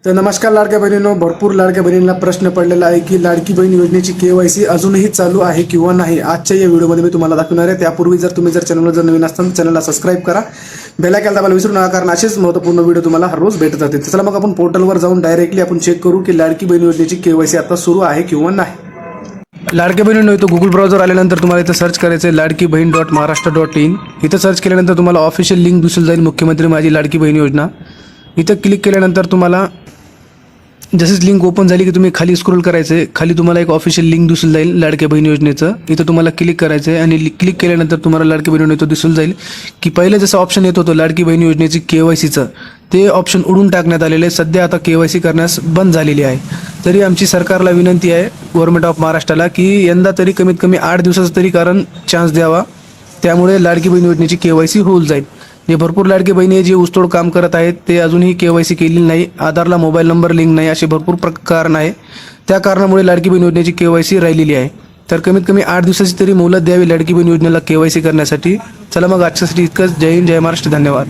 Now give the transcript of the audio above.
तर नमस्कार लाडक्या बहिणींनो, भरपूर लाडक्या बहिणींना प्रश्न पडलेला आहे की लाडकी बहीण योजनेची KYC अजूनही चालू आहे किंवा नाही। आजच्या या व्हिडिओमध्ये मी तुम्हाला दाखवणार आहे। त्यापूर्वी जर तुम्ही चॅनलवर नवीन असाल चॅनलला सबस्क्राइब करा, बेल आयकॉन दाबायला विसरू नका, कारण असेच महत्त्वपूर्ण व्हिडिओ तुम्हाला हर रोज भेटत राहतील। चला मग आपण पोर्टलवर जाऊन डायरेक्टली आपण चेक करू की लाडकी बहीण योजनेची KYC आता सुरू आहे किंवा नाही। लाडकी बहीण तो गुगल ब्राउझर आल्यानंतर तुम्हाला इथं सर्च करायचं आहे ladkibahin.maharashtra.in। इथं सर्च केल्यानंतर तुम्हाला ऑफिशियल लिंक दिसून जाईल, मुख्यमंत्री माझी लाडकी बहीण योजना। इथं क्लिक केल्यानंतर तुम्हाला जसंच लिंक ओपन झाली की तुम्ही खाली स्क्रोल करायचं आहे, खाली तुम्हाला एक ऑफिशियल लिंक दिसून जाईल लाडकी बहीण योजनेचं। इथं तुम्हाला क्लिक करायचं आहे आणि क्लिक केल्यानंतर तुम्हाला लाडकी बहीण योजनेचं दिसून जाईल की पहिलं जसं ऑप्शन येत होतं लाडकी बहीण योजनेची KYCचं, ते ऑप्शन उडून टाकण्यात आलेले आहे। सध्या आता KYC करण्यास बंद झालेली आहे। तरी आमची सरकारला विनंती आहे गव्हर्नमेंट ऑफ महाराष्ट्राला की यंदा तरी कमीत कमी 8 दिवसाचा तरी कारण चान्स द्यावा, त्यामुळे लाडकी बहीण योजनेची KYC होऊन जाईल। जे भरपूर लाडकी बहिणी जे ऊसतोड काम करत आहेत ते अजूनही KYC केलेली नाही, आधारला मोबाईल नंबर लिंक नाही, असे भरपूर कारण आहे। त्या कारणामुळे लाडकी बहीण योजनेची KYC राहिलेली आहे। तर कमीत कमी 8 दिवसाची तरी मोहलत द्यावी लाडकी बहीण योजनेला KYC करण्यासाठी। चला मग आजच्यासाठी इतकंच। जय हिंद, जय महाराष्ट्र, धन्यवाद।